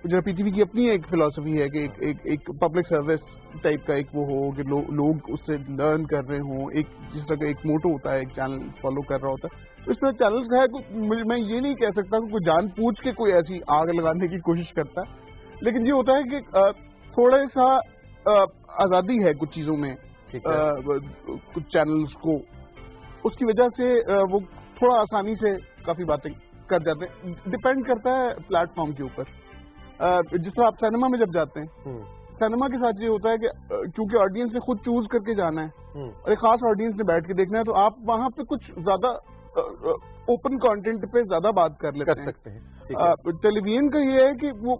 جو PTV کی اپنی ایک فلاسفی ہے کہ ایک پبلک سروس ٹائپ کا ایک وہ ہو کہ لوگ اس سے لرن کر رہے ہوں، ایک جس طرح کا ایک موٹو ہوتا ہے، ایک چینل فالو کر رہا ہوتا ہے، اس طرح چینلز ہے. میں یہ نہیں کہہ سکتا کہ کوئی جان پوچھ کے کوئی ایسی آگ لگانے کی کوشش کرتا ہے، لیکن یہ ہوتا ہے کہ تھوڑا سا آزادی ہے کچھ چیزوں میں کچھ چینلز کو، اس کی وجہ سے وہ تھوڑا آسانی سے کافی باتیں کر جاتے ہیں. ڈپینڈ کرتا ہے پلیٹ فارم کے اوپر. جس طرح آپ سینما میں جب جاتے ہیں، سینما کے ساتھ یہ ہوتا ہے کہ کیونکہ آڈینس نے خود چوز کر کے جانا ہے اور ایک خاص آڈینس نے بیٹھ کے دیکھنا ہے، تو آپ وہاں پہ کچھ زیادہ اوپن کانٹینٹ پہ زیادہ بات کر لیتے ہیں. ٹیلی ویژن کا یہ ہے کہ وہ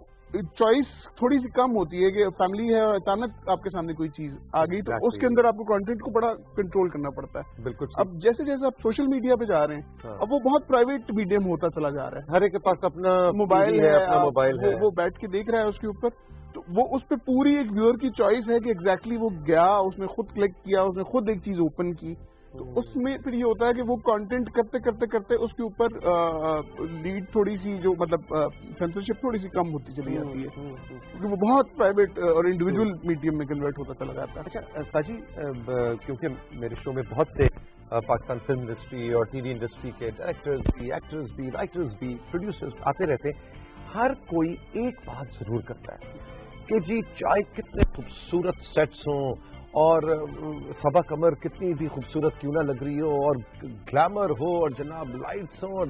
چوائس تھوڑی سی کم ہوتی ہے کہ فیملی ہے اور اچانک آپ کے سامنے کوئی چیز آ گئی، تو اس کے اندر آپ کو کانٹینٹ کو بڑا کنٹرول کرنا پڑتا ہے. بالکل. اب جیسے جیسے آپ سوشل میڈیا پہ جا رہے ہیں، اب وہ بہت پرائیویٹ میڈیم ہوتا چلا جا رہا ہے. ہر ایک کے پاس اپنا موبائل ہے، وہ بیٹھ کے دیکھ رہا ہے اس کے اوپر، تو وہ اس پہ پوری ایک ویور کی چوائس ہے کہ ایگزیکٹلی وہ گیا، اس نے خود کلک کیا، اس نے خود ایک چیز اوپن کی. تو اس میں پھر یہ ہوتا ہے کہ وہ کانٹینٹ کرتے کرتے کرتے اس کے اوپر لیڈ تھوڑی سی جو مطلب سینسرشپ تھوڑی سی کم ہوتی چلی جاتی ہے، کیونکہ وہ بہت پرائیویٹ اور انڈیویجول میڈیم میں کنورٹ ہوتا چلا جاتا ہے. اچھا ساجی، کیونکہ میرے شو میں بہت سے پاکستان فلم انڈسٹری اور ٹی وی انڈسٹری کے ڈائریکٹرز بھی، ایکٹرز بھی، رائٹرز بھی، پروڈیوسرز آتے رہتے ہیں، ہر کوئی ایک بات ضرور کرتا ہے کہ جی چاہے کتنے خوبصورت سیٹس ہوں اور صبا قمر کتنی بھی خوبصورت کیوں نہ لگ رہی ہو اور گلیمر ہو اور جناب لائٹس ہوں اور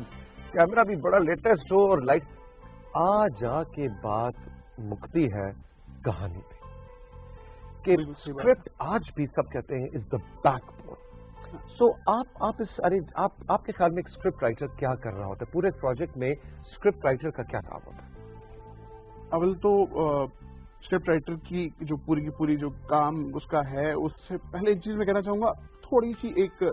کیمرہ بھی بڑا لیٹسٹ ہو اور لائٹ، آ جا کے بات مکتی ہے کہانی پہ کہ اسکرپٹ آج بھی سب کہتے ہیں از دا بیک بون. سو آپ کے خیال میں ایک اسکرپٹ رائٹر کیا کر رہا ہوتا ہے پورے پروجیکٹ میں؟ اسکرپٹ رائٹر کا کیا کام ہوتا ہے؟ اول تو اسکرپٹ رائٹر کی جو پوری کی پوری جو کام اس کا ہے، اس سے پہلے ایک چیز میں کہنا چاہوں گا، تھوڑی سی ایک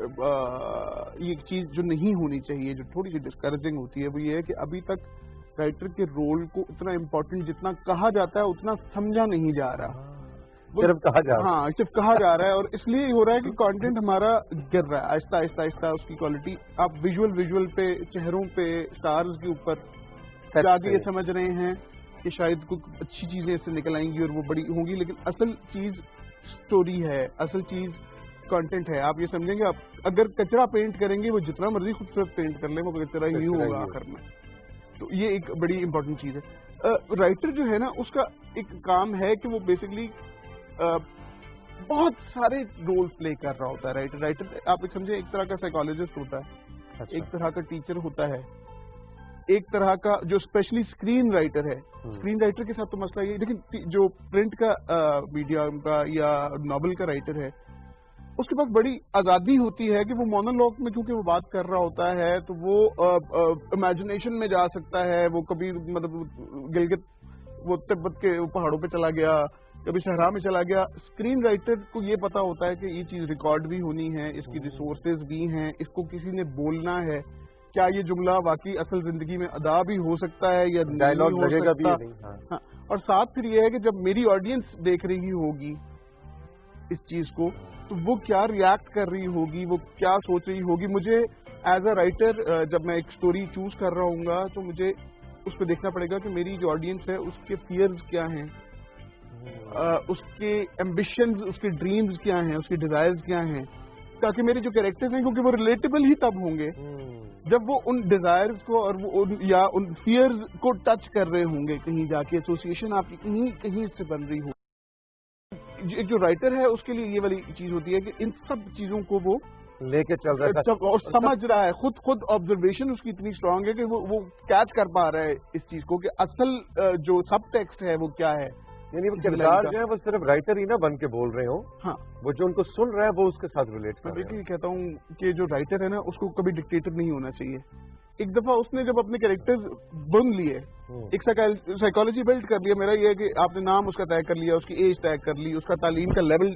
چیز جو نہیں ہونی چاہیے، جو تھوڑی سی ڈسکریجنگ ہوتی ہے، وہ یہ ہے کہ ابھی تک رائٹر کے رول کو اتنا امپورٹنٹ جتنا کہا جاتا ہے اتنا سمجھا نہیں جا رہا. صرف کہا جا رہا ہے. ہاں، صرف کہا جا رہا ہے، اور اس لیے ہو رہا ہے کہ کانٹینٹ ہمارا گر رہا ہے آہستہ آہستہ آہستہ. اس کی کوالٹی آپ ویژول پہ، چہروں پہ، اسٹارز کے اوپر جا کے یہ سمجھ رہے ہیں کہ شاید کچھ اچھی چیزیں اس سے نکل آئیں گی اور وہ بڑی ہوں گی، لیکن اصل چیز سٹوری ہے، اصل چیز کانٹینٹ ہے. آپ یہ سمجھیں گے آپ اگر کچرا پینٹ کریں گے، وہ جتنا مرضی خوبصورت پینٹ کر لیں، وہ کچرا ہی ہوگا آخر میں. تو یہ ایک بڑی امپورٹنٹ چیز ہے. رائٹر جو ہے نا، اس کا ایک کام ہے کہ وہ بیسکلی بہت سارے رولز پلے کر رہا ہوتا ہے. رائٹر آپ سمجھیں ایک طرح کا سائیکالوجسٹ ہوتا ہے، ایک طرح کا ٹیچر ہوتا ہے، ایک طرح کا جو اسپیشلی اسکرین رائٹر ہے. اسکرین رائٹر کے ساتھ تو مسئلہ یہ، لیکن جو پرنٹ کا میڈیم کا یا ناول کا رائٹر ہے، اس کے پاس بڑی آزادی ہوتی ہے کہ وہ مونولوگ میں کیونکہ وہ بات کر رہا ہوتا ہے، تو وہ امیجنیشن میں جا سکتا ہے. وہ کبھی مطلب گلگت، وہ تبت کے پہاڑوں پہ چلا گیا، کبھی صحرا میں چلا گیا. اسکرین رائٹر کو یہ پتا ہوتا ہے کہ یہ چیز ریکارڈ بھی ہونی ہے، اس کی ریسورسز بھی ہیں، اس کو کسی نے بولنا ہے، کیا یہ جملہ واقعی اصل زندگی میں ادا بھی ہو سکتا ہے یا ڈائلاگ لگے گا بھی نہیں. ہاں. اور ساتھ پھر یہ ہے کہ جب میری آڈینس دیکھ رہی ہوگی اس چیز کو، تو وہ کیا ریاکٹ کر رہی ہوگی، وہ کیا سوچ رہی ہوگی. مجھے ایز اے رائٹر جب میں ایک سٹوری چوز کر رہا ہوں گا، تو مجھے اس پہ دیکھنا پڑے گا کہ میری جو آڈینس ہے اس کے فیئرز کیا ہیں، اس کے ایمبیشنز، اس کے ڈریمز کیا ہیں، اس کے ڈیزائرز کیا ہیں، تاکہ میرے جو کیریکٹرز ہیں، کیونکہ وہ ریلیٹیبل ہی تب ہوں گے جب وہ ان ڈیزائرز کو اور وہ یا ان فیئرز کو ٹچ کر رہے ہوں گے. کہیں جا کے ایسوسیشن آپ کی کہیں سے بن رہی ہو. ایک جو رائٹر ہے اس کے لیے یہ والی چیز ہوتی ہے کہ ان سب چیزوں کو وہ لے کے چل رہا ہے اور سمجھ رہا ہے. خود آبزرویشن اس کی اتنی اسٹرانگ ہے کہ وہ کیچ کر پا رہا ہے اس چیز کو کہ اصل جو سب ٹیکسٹ ہے وہ کیا ہے. یعنی وہ کردار جو ہے وہ صرف رائٹر ہی نہ بن کے بول رہے ہوں، ہاں، وہ جو ان کو سن رہا ہے وہ اس کے ساتھ ریلیٹ کر رہا ہے. میں بالکل کہتا ہوں کہ جو رائٹر ہے نا، اس کو کبھی ڈکٹیٹر نہیں ہونا چاہیے. ایک دفعہ اس نے جب اپنے کیریکٹرز بن لیے، ایک سائیکالوجی بلڈ کر لیا. میرا یہ ہے کہ آپ نے نام اس کا طے کر لیا، اس کی ایج طے کر لی، اس کا تعلیم کا لیول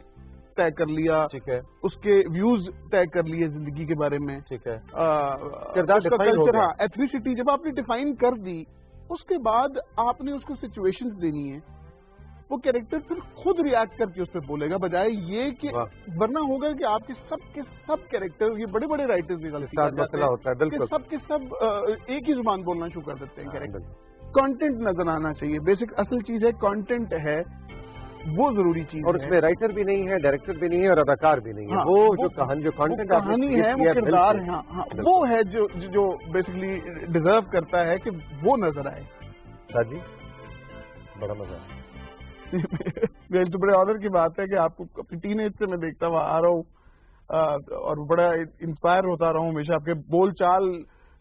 طے کر لیا، ٹھیک ہے، اس کے ویوز طے کر لیے زندگی کے بارے میں، ٹھیک ہے، کلچر، ہاں، ایتھنیسٹی جب آپ نے ڈیفائن کر دی، اس کے بعد آپ نے اس کو سچویشنز دینی ہے. وہ کیریکٹر پھر خود ریئیکٹ کر کے اس پہ بولے گا، بجائے یہ کہ ورنہ ہوگا کہ آپ کے سب کیریکٹر، یہ بڑے بڑے رائٹرز مسئلہ ہوتا ہے، بالکل سب کے سب ایک ہی زبان بولنا شروع کر دیتے ہیں کیریکٹر. कंटेंट नजर आना चाहिए. बेसिक असल चीज है कंटेंट है, वो जरूरी चीज है. اور اس میں رائٹر بھی نہیں ہے, ڈائریکٹر بھی نہیں ہے, اور اداکار بھی نہیں ہے. وہ جو کانٹینٹ کہانی ہے, وہ کردار ہے, وہ ہے جو بیسکلی ڈیزرو کرتا ہے کہ وہ نظر آئے. سر جی بڑا مزہ ہے. میرے تو بڑے آنر کی بات ہے کہ آپ کو اپنی ٹین ایج سے میں دیکھتا ہوا آ رہا ہوں, اور بڑا انسپائر ہوتا رہا ہوں ہمیشہ. آپ کے بول چال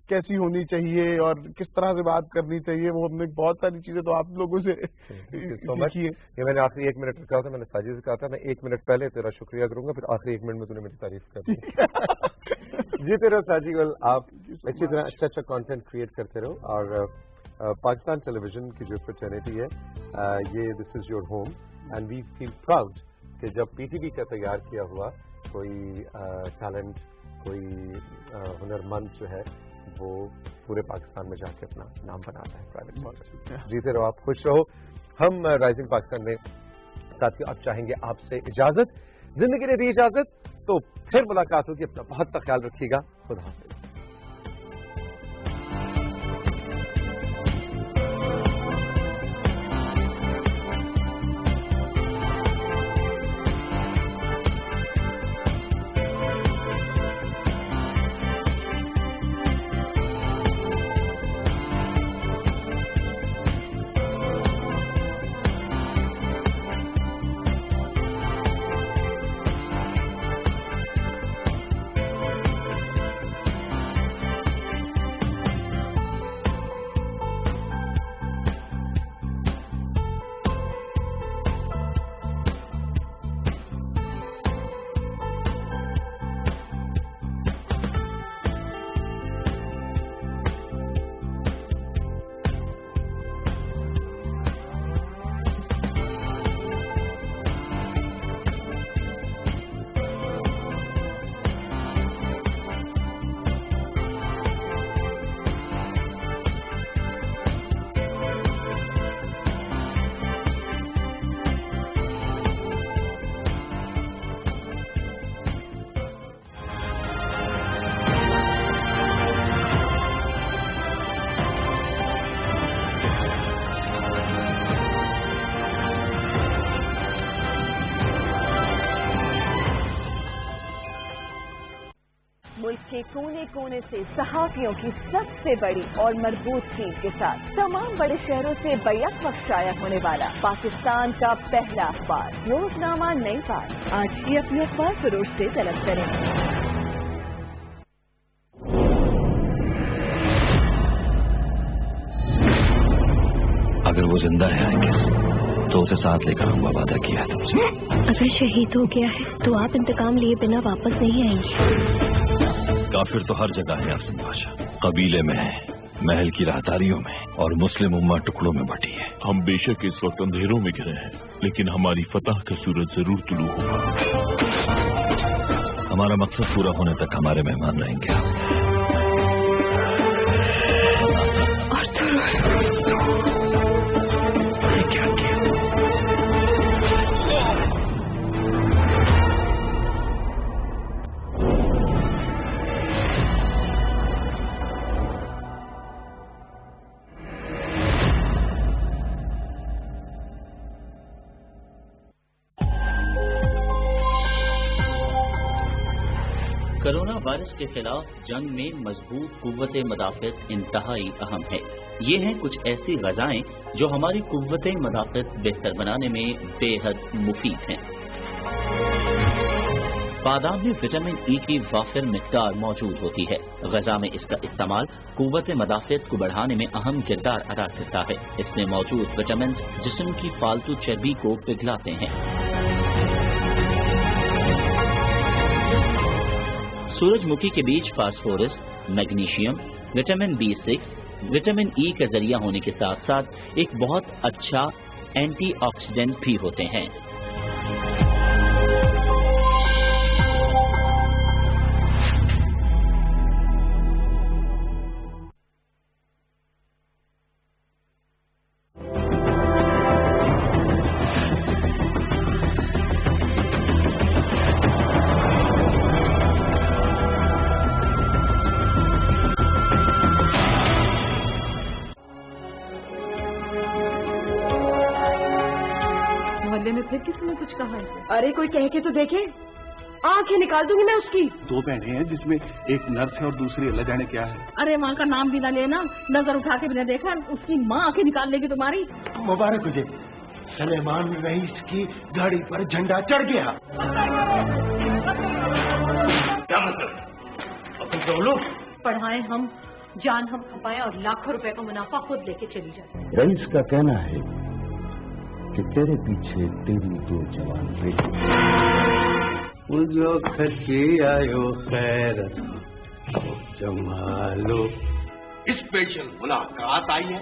کیسی ہونی چاہیے اور کس طرح سے بات کرنی چاہیے, وہ ہم نے بہت ساری چیزیں تو آپ لوگوں سے سیکھی ہے. یہ میں نے آخری 1 منٹ کہا تھا, میں نے ساجد سے کہا تھا میں 1 منٹ پہلے تیرا شکریہ کروں گا, پھر آخری 1 منٹ میں تو نے میری تعریف کر دی. جی تیرا ساجد, آپ اچھی طرح اچھا کانٹینٹ کریٹ کرتے رہو. اور پاکستان ٹیلی ویژن کی جو فرٹرنیٹی ہے, یہ this is your home and we feel proud کہ جب پی ٹی وی کا تیار کیا ہوا کوئی ٹیلنٹ, کوئی ہنرمند جو ہے وہ پورے پاکستان میں جا کے اپنا نام بناتا ہے پرائیویٹ ماڈل. جیتے رہو, آپ خوش رہو. ہم رائزنگ پاکستان میں ساتھیوں اب چاہیں گے آپ سے اجازت, زندگی نے دی اجازت تو پھر ملاقات ہوگی. اپنا بہت خیال رکھیے گا. خدا حافظ. کے کونے کونے سے صحافیوں کی سب سے بڑی اور مربوط ٹیم کے ساتھ تمام بڑے شہروں سے بیک وقت شائع ہونے والا پاکستان کا پہلا اخبار روزنامہ نئی بات. آج ہی اپنی اخبار فروش سے طلب کریں. اگر وہ زندہ ہے آئیں گے تو اسے ساتھ لے کر آؤں گا, وعدہ کیا ہے تم سے. اگر شہید ہو گیا ہے تو آپ انتقام لیے بنا واپس نہیں آئیں گے. کافر تو ہر جگہ ہے افسن بادشاہ, قبیلے میں ہے, محل کی راہداریوں میں, اور مسلم امہ ٹکڑوں میں بٹی ہے. ہم بے شک اس وقت اندھیروں میں گرے ہیں, لیکن ہماری فتح کا سورج ضرور طلوع ہوگا. ہمارا مقصد پورا ہونے تک ہمارے مہمان رہیں گے. کرونا وائرس کے خلاف جنگ میں مضبوط قوت مدافعت انتہائی اہم ہے. یہ ہیں کچھ ایسی غذائیں جو ہماری قوت مدافعت بہتر بنانے میں بے حد مفید ہیں. بادام میں وٹامن ای کی وافر مقدار موجود ہوتی ہے. غذا میں اس کا استعمال قوت مدافعت کو بڑھانے میں اہم کردار ادا کرتا ہے. اس میں موجود وٹامنز جسم کی فالتو چربی کو پگھلاتے ہیں. سورج مکھی کے بیج phosphorus, magnesium, vitamin B6, vitamin E کا ذریعہ ہونے کے ساتھ ساتھ ایک بہت اچھا اینٹی آکسیڈنٹ بھی ہوتے ہیں. मोहल्ले में फिर किसी ने कुछ कहा है? अरे कोई कह के तो देखे, आंखें निकाल दूंगी मैं उसकी। 2 बहनें हैं जिसमें एक नर्स है और दूसरी अल्लाह जाने क्या है। अरे माँ का नाम भी ना लेना, नजर उठा के भी ना देखा, उसकी माँ आंखें निकाल लेगी तुम्हारी। मुबारक तुझे, सलेमान रईस की गाड़ी पर झंडा चढ़ गया। क्या मतलब? अपन तो लोग पढ़ाएं हम, जान हम खपाएं और लाखों रुपए का मुनाफा खुद लेके चली जाए। रईस का कहना है कि तेरे पीछे तेरी 2 जवान बेटी जो खची आयो खैर जमालो। स्पेशल मुलाकात आई है।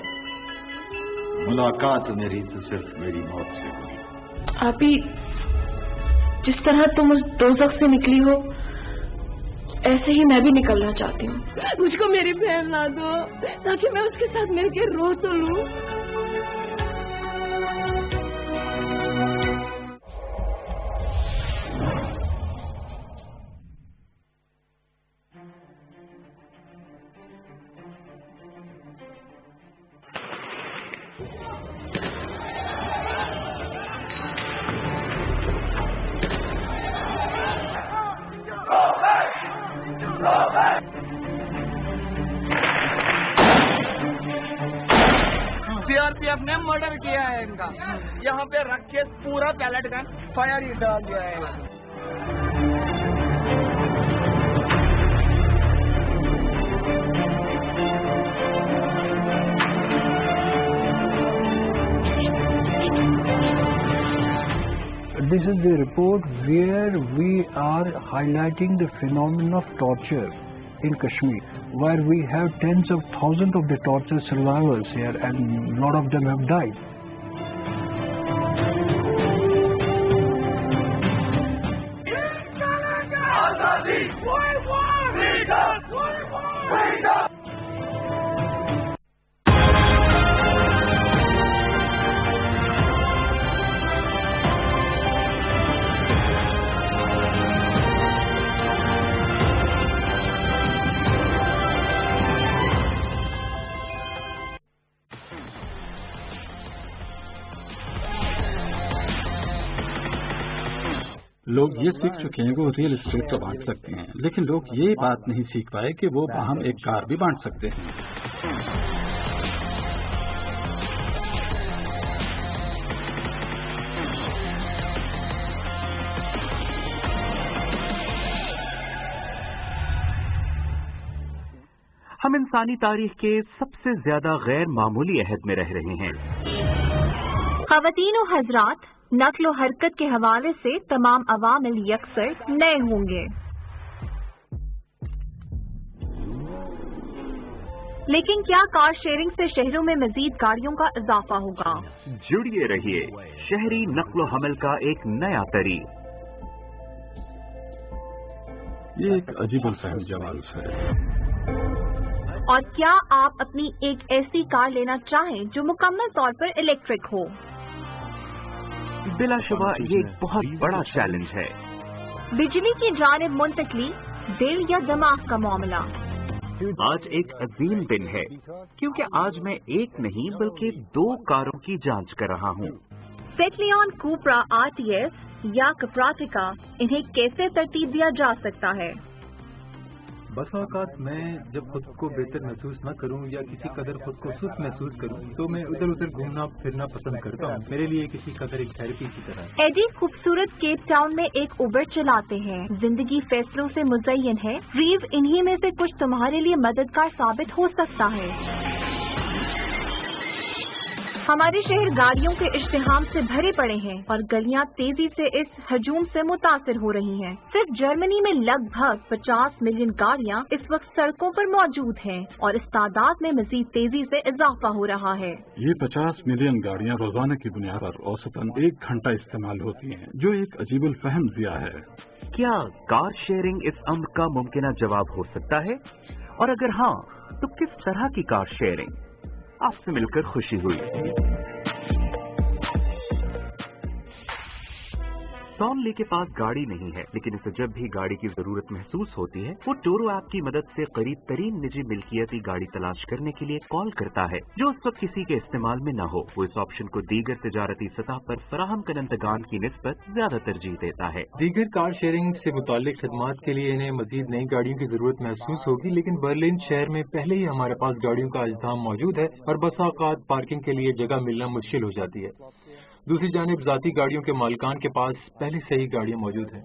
मुलाकात मेरी तो सिर्फ मेरी मौत से हुई। आप ही जिस तरह तुम उस दोज़ख से निकली हो, ऐसे ही मैं भी निकलना चाहती हूँ। मुझको मेरी बहन ला दो ताकि मैं उसके साथ मिलकर रो तो लूं। सीआरपीएफ ने मर्डर किया है इनका। यहाँ पे रख के पूरा पैलेट गन फायर ही डाल दिया है। This is the report where we are highlighting the phenomenon of torture in Kashmir, where we have tens of thousands of the torture survivors here and a lot of them have died. लोग ये सीख चुके हैं वो real estate तो बांट सकते हैं, लेकिन लोग ये बात नहीं सीख पाए कि वो बाहम एक कार भी बांट सकते हैं। हम इंसानी तारीख के सबसे ज्यादा गैर मामूली अहद में रह रहे हैं। ख़वातीन और हजरात, नक्ल व हरकत के हवाले से तमाम अवामिल यकसर नए होंगे, लेकिन क्या कार शेयरिंग से शहरों में मजीद गाड़ियों का इजाफा होगा? जुड़िए रहिए, शहरी नक्ल हमल का एक नया तरीक। ये एक अजीब फहम जवाब है। और क्या आप अपनी एक ऐसी कार लेना चाहें जो मुकम्मल तौर पर इलेक्ट्रिक हो? बिलाशुबा ये एक बहुत बड़ा चैलेंज है। बिजली की जानिब मुंतकली, दिल या दिमाग का मामला। आज एक अजीम दिन है, क्योंकि आज मैं एक नहीं बल्कि 2 कारों की जांच कर रहा हूँ। सेटलियन कूपरा RTS या कप्राटिका, इन्हें कैसे तरतीब दिया जा सकता है? बस औकात मैं जब खुद को बेहतर महसूस न करूं या किसी कदर खुद को सुस्त महसूस करूं तो मैं उधर उधर घूमना फिरना पसंद करता हूं। मेरे लिए किसी कदर एक थेरेपी की तरह। एडी खूबसूरत केप टाउन में एक उबर चलाते हैं। जिंदगी फैसलों से मुज़य्यन है। रीव इन्हीं में से कुछ तुम्हारे लिए मददगार साबित हो सकता है। हमारे शहर गाड़ियों के इज्तिहाम से भरे पड़े हैं और गलियां तेजी से इस हजूम से मुतासिर हो रही हैं। सिर्फ जर्मनी में लगभग 50 मिलियन गाड़ियां इस वक्त सड़कों पर मौजूद हैं और इस तादाद में मजीद तेजी से इजाफा हो रहा है। ये 50 मिलियन गाड़ियां रोजाना की बुनियाद पर औसतन 1 घंटा इस्तेमाल होती हैं, जो एक अजीबुल फहम दिया है। क्या कार शेयरिंग इस अम्र का मुमकिन जवाब हो सकता है? और अगर हाँ, तो किस तरह की कार शेयरिंग? आपसे मिलकर खुशी हुई। सॉन ली के पास गाड़ी नहीं है, लेकिन उसे जब भी गाड़ी की जरूरत महसूस होती है वो टोरो ऐप की मदद से करीब तरीन निजी मिल्कियती गाड़ी तलाश करने के लिए कॉल करता है जो उस वक्त किसी के इस्तेमाल में न हो। वो इस ऑप्शन को दीगर तिजारती सतह पर फराहम करंदगान की निस्बत ज्यादा तरजीह देता है। दीगर कार शेयरिंग से मुतालिक खदमात के लिए इन्हें मजीद नई गाड़ियों की जरूरत महसूस होगी, लेकिन बर्लिन शहर में पहले ही हमारे पास गाड़ियों का अजदाम मौजूद है और बसा औकात पार्किंग के लिए जगह मिलना मुश्किल हो जाती है। दूसरी जानिब जाती गाड़ियों के मालिकान के पास पहले से ही गाड़ियां मौजूद हैं।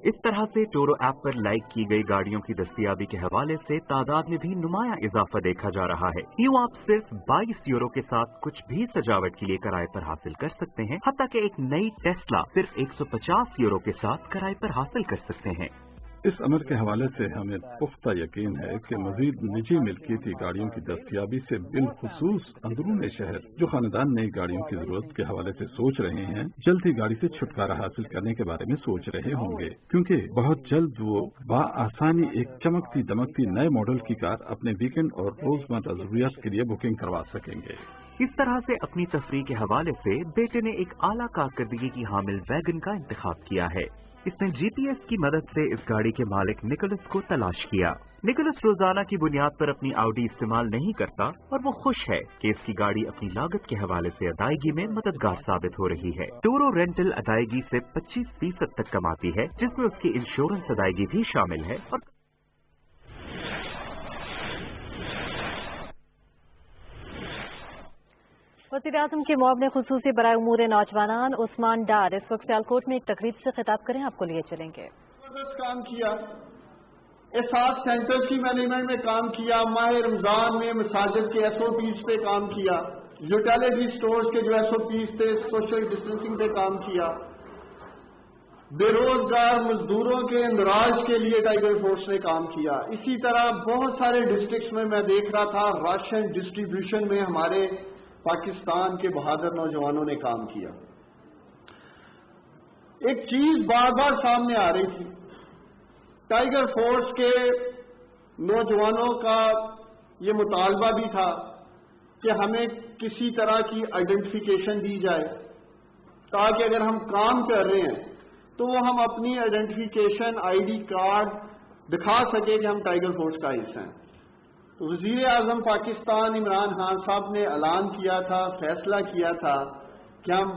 इस तरह से टोरो ऐप पर लाइक की गई गाड़ियों की दस्तयाबी के हवाले से तादाद में भी नुमाया इजाफा देखा जा रहा है। यूँ आप सिर्फ 22 यूरो के साथ कुछ भी सजावट के लिए किराए पर हासिल कर सकते हैं, हत्ता कि एक नई टेस्ला सिर्फ 150 यूरो के साथ किराए पर हासिल कर सकते हैं। इस अमर के हवाले से हमें पुख्ता यकीन है कि मजीद निजी मिल्कियती गाड़ियों की दस्तयाबी से बिलखुसूस अंदरून शहर जो खानदान नई गाड़ियों की जरूरत के हवाले से सोच रहे हैं, जल्द ही गाड़ी से छुटकारा हासिल करने के बारे में सोच रहे होंगे, क्योंकि बहुत जल्द वो बआसानी एक चमकती दमकती नए मॉडल की कार अपने वीकेंड और रोजमर्रा जरूरियात के लिए बुकिंग करवा सकेंगे। इस तरह से अपनी तफरीह के हवाले से बेटे ने एक आला कारकर्दगी की हामिल वैगन का इंतखाब किया है। इसने जीपीएस की मदद से इस गाड़ी के मालिक निकोलस को तलाश किया। निकोलस रोजाना की बुनियाद पर अपनी ऑडी इस्तेमाल नहीं करता और वो खुश है कि इसकी गाड़ी अपनी लागत के हवाले से अदायगी में मददगार साबित हो रही है। टोरो रेंटल अदायगी से 25% तक कमाती है, जिसमें उसकी इंश्योरेंस अदायगी भी शामिल है। और वज़ीर-ए-आज़म के मुआवने खुसूसी बराए उमूर नौजवान उस्मान डार इस वक्त सियालकोट में एक तकरीब से खिताब करें, आपको लिए चलेंगे। काम किया, एहसास सेंटर्स की मैनेजमेंट में काम किया, माह रमजान में मसाजिद के SOPs पे काम किया, यूटिलिटी स्टोर्स के जो SOPs थे सोशल डिस्टेंसिंग पे काम किया, बेरोजगार मजदूरों के इंदराज के लिए टाइगर फोर्स ने काम किया। इसी तरह बहुत सारे डिस्ट्रिक्ट्स में मैं देख रहा था राशन डिस्ट्रीब्यूशन में हमारे पाकिस्तान के बहादुर नौजवानों ने काम किया। एक चीज बार बार सामने आ रही थी, टाइगर फोर्स के नौजवानों का ये मुतालबा भी था कि हमें किसी तरह की आइडेंटिफिकेशन दी जाए ताकि अगर हम काम कर रहे हैं तो वो हम अपनी आइडेंटिफिकेशन ID कार्ड दिखा सके कि हम टाइगर फोर्स का हिस्सा हैं। तो वज़ीर-ए-आज़म पाकिस्तान इमरान खान साहब ने ऐलान किया था, फैसला किया था कि हम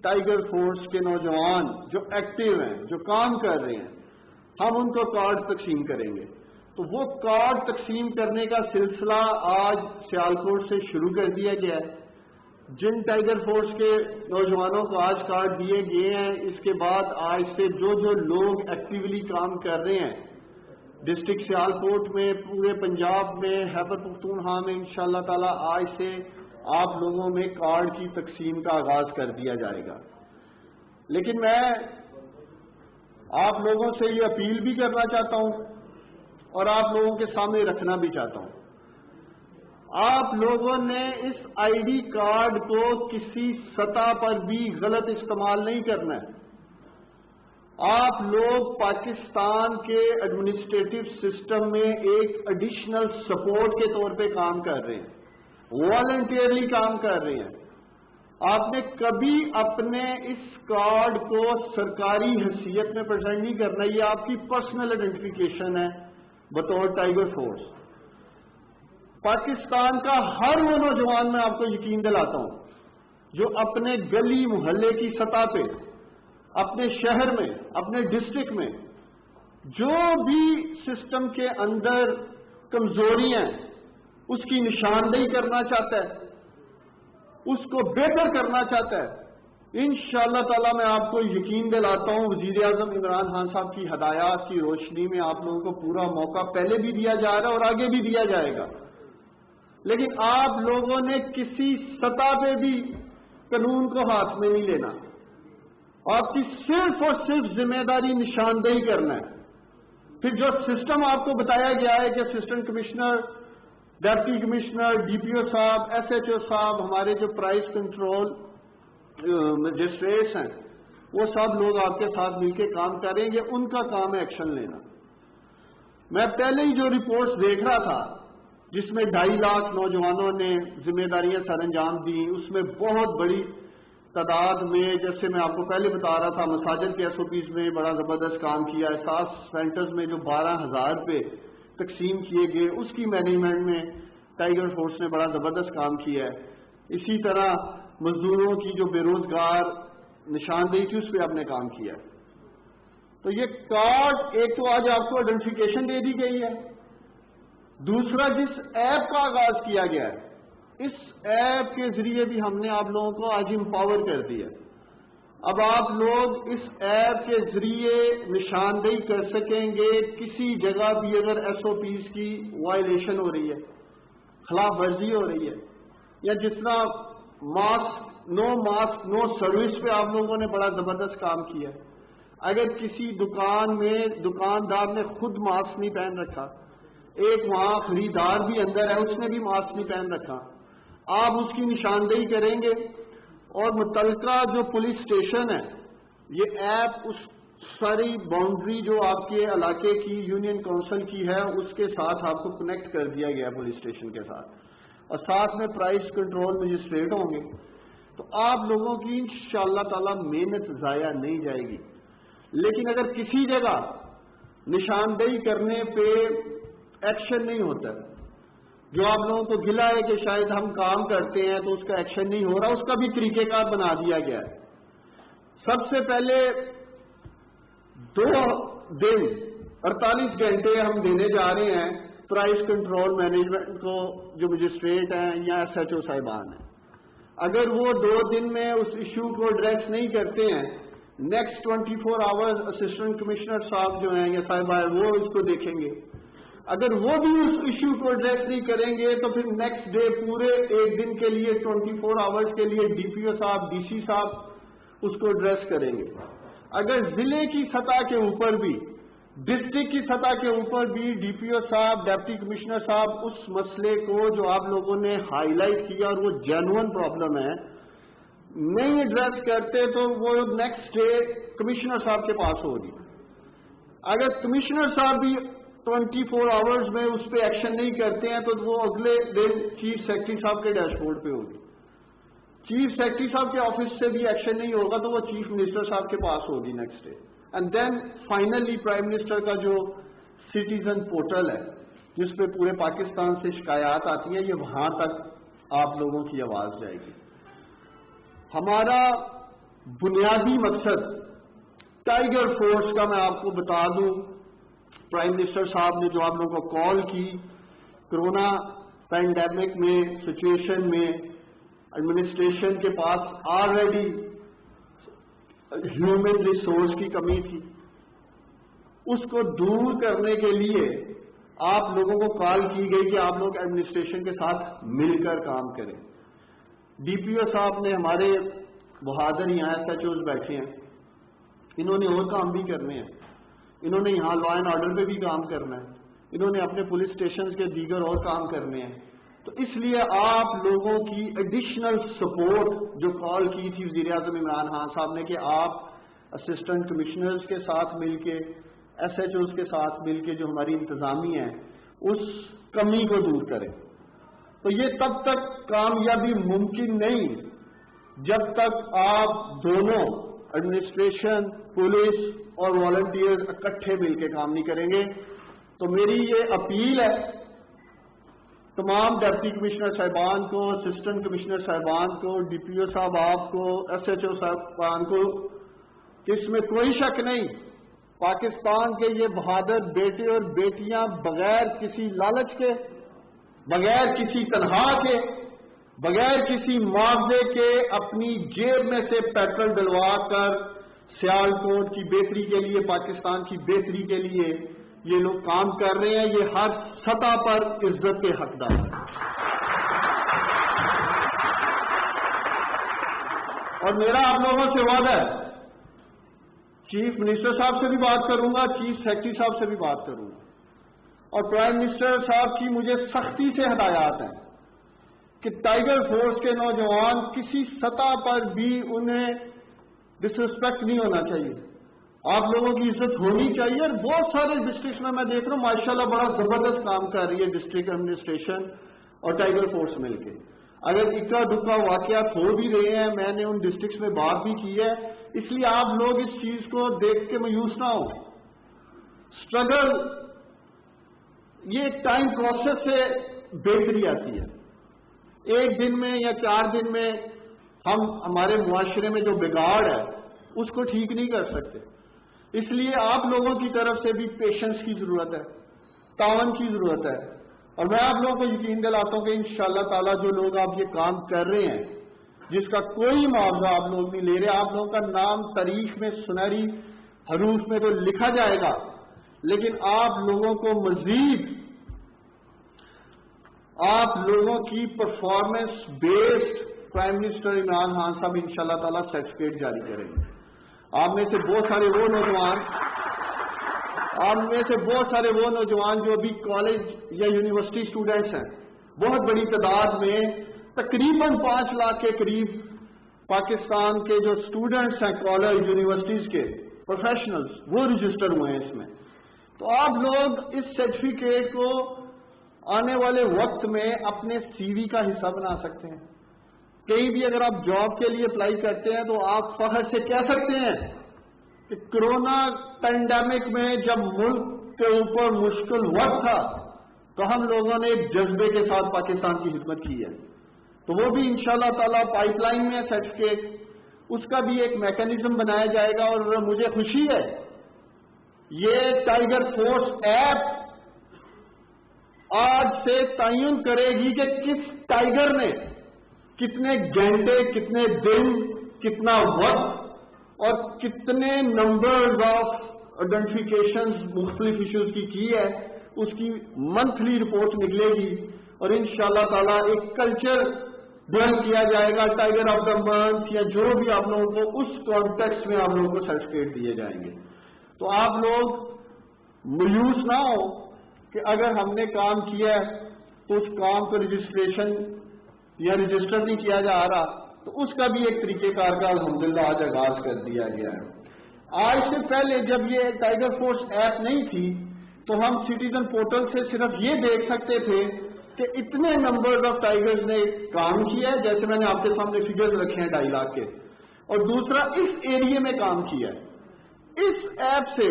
टाइगर फोर्स के नौजवान जो एक्टिव हैं, जो काम कर रहे हैं, हम उनको कार्ड तकसीम करेंगे। तो वो कार्ड तकसीम करने का सिलसिला आज सियालकोट से शुरू कर दिया गया है। जिन टाइगर फोर्स के नौजवानों को आज कार्ड दिए गए हैं, इसके बाद आज से जो लोग एक्टिवली काम कर रहे हैं डिस्ट्रिक्ट सियालकोट में, पूरे पंजाब में, खैबर पख्तूनख्वा में, इंशाअल्लाह ताला आज से आप लोगों में कार्ड की तकसीम का आगाज कर दिया जाएगा। लेकिन मैं आप लोगों से ये अपील भी करना चाहता हूं और आप लोगों के सामने रखना भी चाहता हूं, आप लोगों ने इस ID कार्ड को किसी सतह पर भी गलत इस्तेमाल नहीं करना है। आप लोग पाकिस्तान के एडमिनिस्ट्रेटिव सिस्टम में एक एडिशनल सपोर्ट के तौर पे काम कर रहे हैं, वॉलंटियरली काम कर रहे हैं। आपने कभी अपने इस कार्ड को सरकारी हैसियत में प्रेजेंट नहीं करना, ये आपकी पर्सनल आइडेंटिफिकेशन है बतौर टाइगर फोर्स। पाकिस्तान का हर वो नौजवान, मैं आपको यकीन दिलाता हूं, जो अपने गली मोहल्ले की सतह पे, अपने शहर में, अपने डिस्ट्रिक्ट में जो भी सिस्टम के अंदर कमजोरियां हैं उसकी निशानदेही करना चाहता है, उसको बेहतर करना चाहता है। इंशाअल्लाह ताला मैं आपको यकीन दिलाता हूं, वज़ीर-ए-आज़म इमरान खान साहब की हदायत की रोशनी में आप लोगों को पूरा मौका पहले भी दिया जा रहा है और आगे भी दिया जाएगा। लेकिन आप लोगों ने किसी सतह पे भी कानून को हाथ में नहीं लेना। आपकी सिर्फ और सिर्फ जिम्मेदारी निशानदेही करना है। फिर जो सिस्टम आपको बताया गया है कि assistant commissioner, deputy commissioner, DPO साहब, SHO साहब, हमारे जो प्राइस कंट्रोल मजिस्ट्रेट्स हैं, वो सब लोग आपके साथ मिलकर काम करेंगे। उनका काम है एक्शन लेना। मैं पहले ही जो रिपोर्ट्स देख रहा था जिसमें 2.5 लाख नौजवानों ने जिम्मेदारियां सर अंजाम दी, उसमें बहुत बड़ी تعداد میں، جیسے میں آپ کو پہلے بتا رہا تھا، مساجد کے SOPs میں بڑا زبردست کام کیا ہے. 7 سینٹرز میں جو 12,000 روپے تقسیم کیے گئے اس کی مینجمنٹ میں ٹائیگر فورس نے بڑا زبردست کام کیا ہے. اسی طرح مزدوروں کی جو بے روزگار نشاندہی تھی اس پہ آپ نے کام کیا ہے. تو یہ کارڈ ایک تو آج آپ کو آئیڈینٹیفیکیشن دے دی گئی ہے، دوسرا جس ایپ کا آغاز کیا گیا ہے اس ایپ کے ذریعے بھی ہم نے آپ لوگوں کو آج امپاور کر دیا. اب آپ لوگ اس ایپ کے ذریعے نشاندہی کر سکیں گے کسی جگہ بھی اگر SOPs کی وائلیشن ہو رہی ہے، خلاف ورزی ہو رہی ہے، یا جس طرح ماسک نو سروس پہ آپ لوگوں نے بڑا زبردست کام کیا ہے. اگر کسی دکان میں دکاندار نے خود ماسک نہیں پہن رکھا، ایک وہاں خریدار بھی اندر ہے اس نے بھی ماسک نہیں پہن رکھا، آپ اس کی نشاندہی کریں گے اور متعلقہ جو پولیس اسٹیشن ہے یہ ایپ اس ساری باؤنڈری جو آپ کے علاقے کی یونین کونسل کی ہے اس کے ساتھ آپ کو کنیکٹ کر دیا گیا پولیس اسٹیشن کے ساتھ، اور ساتھ میں پرائس کنٹرول مجسٹریٹ ہوں گے. تو آپ لوگوں کی انشاءاللہ تعالی محنت ضائع نہیں جائے گی. لیکن اگر کسی جگہ نشاندہی کرنے پہ ایکشن نہیں ہوتا، جو آپ لوگوں کو گلا ہے کہ شاید ہم کام کرتے ہیں تو اس کا ایکشن نہیں ہو رہا، اس کا بھی طریقہ کار بنا دیا گیا ہے. سب سے پہلے 2 دن 48 گھنٹے ہم دینے جا رہے ہیں پرائس کنٹرول مینجمنٹ کو، جو مجسٹریٹ ہیں یا SHO صاحبان ہیں. اگر وہ 2 دن میں اس ایشو کو ایڈریس نہیں کرتے ہیں، نیکسٹ 24 آورز اسسٹنٹ کمشنر صاحب جو ہیں یا صاحبہ وہ اس کو دیکھیں گے. اگر وہ بھی اس ایشو کو ایڈریس نہیں کریں گے تو پھر نیکسٹ ڈے پورے 1 دن کے لیے 24 آورز کے لیے DPO صاحب DC صاحب اس کو ایڈریس کریں گے. اگر ضلع کی سطح کے اوپر بھی، ڈسٹرکٹ کی سطح کے اوپر بھی DPO صاحب ڈپٹی کمشنر صاحب اس مسئلے کو جو آپ لوگوں نے ہائی لائٹ کیا اور وہ جینوئن پرابلم ہے نہیں ایڈریس کرتے تو وہ نیکسٹ ڈے کمشنر صاحب کے پاس ہوگی. اگر کمشنر صاحب بھی 24 آورز میں اس پہ ایکشن نہیں کرتے ہیں تو وہ اگلے دن چیف سیکرٹری صاحب کے ڈیش بورڈ پہ ہوگی. چیف سیکرٹری صاحب کے آفس سے بھی ایکشن نہیں ہوگا تو وہ چیف منسٹر صاحب کے پاس ہوگی next day. And then finally prime minister کا جو سٹیزن پورٹل ہے جس پہ پورے پاکستان سے شکایات آتی ہیں، یہ وہاں تک آپ لوگوں کی آواز جائے گی. ہمارا بنیادی مقصد ٹائیگر فورس کا میں آپ کو بتا دوں، پرائم منسٹر صاحب نے جو آپ لوگوں کو کال کی کرونا پینڈیمک میں سچویشن میں ایڈمنسٹریشن کے پاس آلریڈی ہیومن ریسورس کی کمی تھی، اس کو دور کرنے کے لیے آپ لوگوں کو کال کی گئی کہ آپ لوگ ایڈمنسٹریشن کے ساتھ مل کر کام کریں. DPO صاحب نے ہمارے بہادر یہاں SHOs بیٹھے ہیں، انہوں نے اور کام بھی کرنے ہیں، انہوں نے یہاں لا اینڈ آرڈر پہ بھی کام کرنا ہے، انہوں نے اپنے پولیس اسٹیشنز کے دیگر اور کام کرنے ہیں. تو اس لیے آپ لوگوں کی ایڈیشنل سپورٹ جو کال کی تھی وزیر اعظم عمران خان صاحب نے کہ آپ اسسٹنٹ کمشنرز کے ساتھ مل کے SHOs کے ساتھ مل کے جو ہماری انتظامی ہے اس کمی کو دور کریں. تو یہ تب تک کامیابی ممکن نہیں جب تک آپ دونوں ایڈمنسٹریشن، پولیس اور والنٹیئرز اکٹھے مل کے کام نہیں کریں گے. تو میری یہ اپیل ہے تمام ڈپٹی کمشنر صاحبان کو، اسسٹنٹ کمشنر صاحبان کو، DPO صاحب آپ کو، SHO صاحبان کو کہ اس میں کوئی شک نہیں پاکستان کے یہ بہادر بیٹے اور بیٹیاں بغیر کسی لالچ کے، بغیر کسی تنخواہ کے، بغیر کسی معاوضے کے اپنی جیب میں سے پیٹرول ڈلوا کر سیالکوٹ کی بہتری کے لیے، پاکستان کی بہتری کے لیے یہ لوگ کام کر رہے ہیں. یہ ہر سطح پر عزت کے حقدار ہیں. اور میرا آپ لوگوں سے وعدہ ہے، چیف منسٹر صاحب سے بھی بات کروں گا، چیف سیکرٹری صاحب سے بھی بات کروں گا، اور پرائم منسٹر صاحب کی مجھے سختی سے ہدایات ہیں کہ ٹائیگر فورس کے نوجوان کسی سطح پر بھی انہیں ڈس رسپیکٹ نہیں ہونا چاہیے، آپ لوگوں کی عزت ہونی چاہیے. اور بہت سارے ڈسٹرکٹس میں دیکھ رہا ہوں ماشاءاللہ بڑا زبردست کام کر رہی ہے ڈسٹرکٹ ایڈمنسٹریشن اور ٹائیگر فورس مل کے. अगर इक्का दुक्का वाकयात हो भी रहे हैं, मैंने उन डिस्ट्रिक्ट्स में बात भी की है, इसलिए आप लोग इस चीज को देख के मायूस ना हो। स्ट्रगल ये टाइम प्रोसेस से बेहतरी आती है। एक दिन में या 4 दिन में हम हमारे मुआशरे में जो बिगाड़ है उसको ठीक नहीं कर सकते। इसलिए आप लोगों की तरफ से भी पेशेंस की जरूरत है, तावन की जरूरत है। और मैं आप लोगों को यकीन दिलाता हूं कि इंशाअल्लाह ताला जो लोग आप ये काम कर रहे हैं, जिसका कोई मुआवजा आप लोग नहीं ले रहे, आप लोगों का नाम तारीख में सुनहरी हरूफ में तो लिखा जाएगा, लेकिन आप लोगों को मजीद आप लोगों की performance based prime minister Imran Khan साहब इंशाअल्लाह ताला सर्टिफिकेट जारी करेंगे। आप में से बहुत सारे वो नौजवान जो अभी कॉलेज या यूनिवर्सिटी स्टूडेंट्स हैं, बहुत बड़ी तादाद में तकरीबन 5 लाख के करीब पाकिस्तान के जो स्टूडेंट्स हैं कॉलेज यूनिवर्सिटीज के प्रोफेशनल्स, वो रजिस्टर हुए हैं इसमें। तो आप लोग इस सर्टिफिकेट को आने वाले वक्त में अपने सीवी का हिस्सा बना सकते हैं। कहीं भी अगर आप जॉब के लिए अप्लाई करते हैं तो आप फख्र से कह सकते हैं कि कोरोना पैंडेमिक में जब मुल्क के ऊपर मुश्किल वक्त था तो हम लोगों ने एक जज्बे के साथ पाकिस्तान की खिदमत की है। तो वो भी इंशाअल्लाह ताला पाइपलाइन में सर्टिफिकेट, उसका भी एक मैकेनिज्म बनाया जाएगा। और मुझे खुशी है ये टाइगर फोर्स ऐप आज से तयन करेगी कि किस टाइगर ने कितने घंटे, कितने दिन, कितना वक्त और कितने नंबर्स ऑफ आइडेंटिफिकेशंस मुख्तलिफ इश्यूज की है, उसकी मंथली रिपोर्ट निकलेगी। और इंशाअल्लाह ताला एक कल्चर डेवलप किया जाएगा, टाइगर ऑफ द मंथ या जो भी आप लोगों को उस कॉन्टेक्स्ट में आप लोगों को सर्टिफिकेट दिए जाएंगे। तो आप लोग मायूस ना हो कि अगर हमने काम किया है तो उस काम को रजिस्ट्रेशन या रजिस्टर नहीं किया जा रहा, तो उसका भी एक तरीकेकार का अल्हम्दुलिल्लाह आज आगाज कर दिया गया है। आज से पहले जब ये टाइगर फोर्स ऐप नहीं थी तो हम सिटीजन पोर्टल से सिर्फ ये देख सकते थे कि इतने नंबर ऑफ टाइगर्स ने काम किया है, जैसे मैंने आपके सामने फिगर्स रखे हैं 2.5 लाख के, और दूसरा इस एरिया में काम किया है। इस ऐप से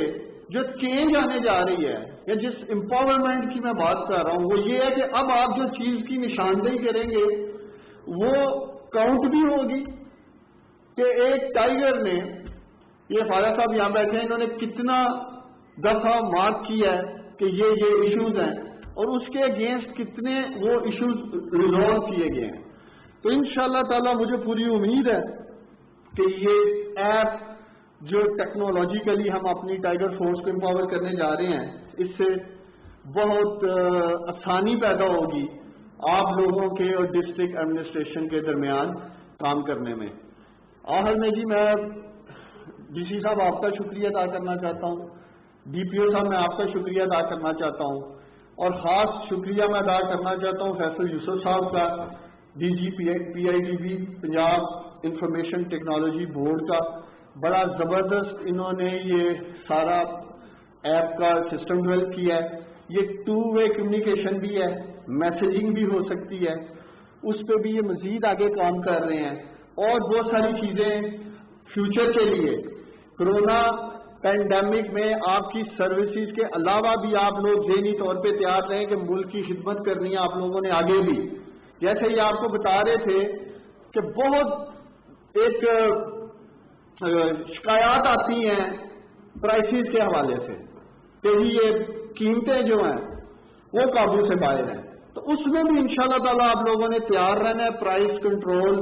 जो चेंज आने जा रही है या जिस एम्पावरमेंट की मैं बात कर रहा हूं वो ये है कि अब आप जो चीज की निशानदेही करेंगे वो काउंट भी होगी कि एक टाइगर ने, ये फारा साहब यहां बैठे हैं, इन्होंने कितना दफा मार्क किया है कि ये इश्यूज हैं और उसके अगेंस्ट कितने वो इश्यूज रिजॉल्व किए गए हैं। तो इंशाअल्लाह ताला मुझे पूरी उम्मीद है कि ये ऐप जो टेक्नोलॉजिकली हम अपनी टाइगर फोर्स को एम्पावर करने जा रहे हैं, इससे बहुत आसानी पैदा होगी आप लोगों के और डिस्ट्रिक्ट एडमिनिस्ट्रेशन के दरमियान काम करने में। आखिर में जी मैं डीसी साहब आपका शुक्रिया अदा करना चाहता हूँ, डीपीओ साहब मैं आपका शुक्रिया अदा करना चाहता हूँ, और खास शुक्रिया मैं अदा करना चाहता हूँ फैसल यूसुफ साहब का, DG PIDB Punjab information technology board का। बड़ा जबरदस्त इन्होंने ये सारा ऐप का सिस्टम डेवलप किया है। ये 2 वे कम्युनिकेशन भी है, मैसेजिंग भी हो सकती है, उस पर भी ये मजीद आगे काम कर रहे हैं। और बहुत सारी चीजें फ्यूचर के लिए कोरोना पैंडेमिक में आपकी सर्विसेज के अलावा भी आप लोग ज़हनी तौर पे तैयार रहें कि मुल्क की खिदमत करनी है आप लोगों ने आगे भी। जैसे ये आपको बता रहे थे कि बहुत एक शिकायत आती हैं प्राइसेस के हवाले से कि ये कीमतें जो हैं वो काबू से बाहर हैं, तो उसमें भी इंशाअल्लाह ताला आप लोगों ने तैयार रहना है। प्राइस कंट्रोल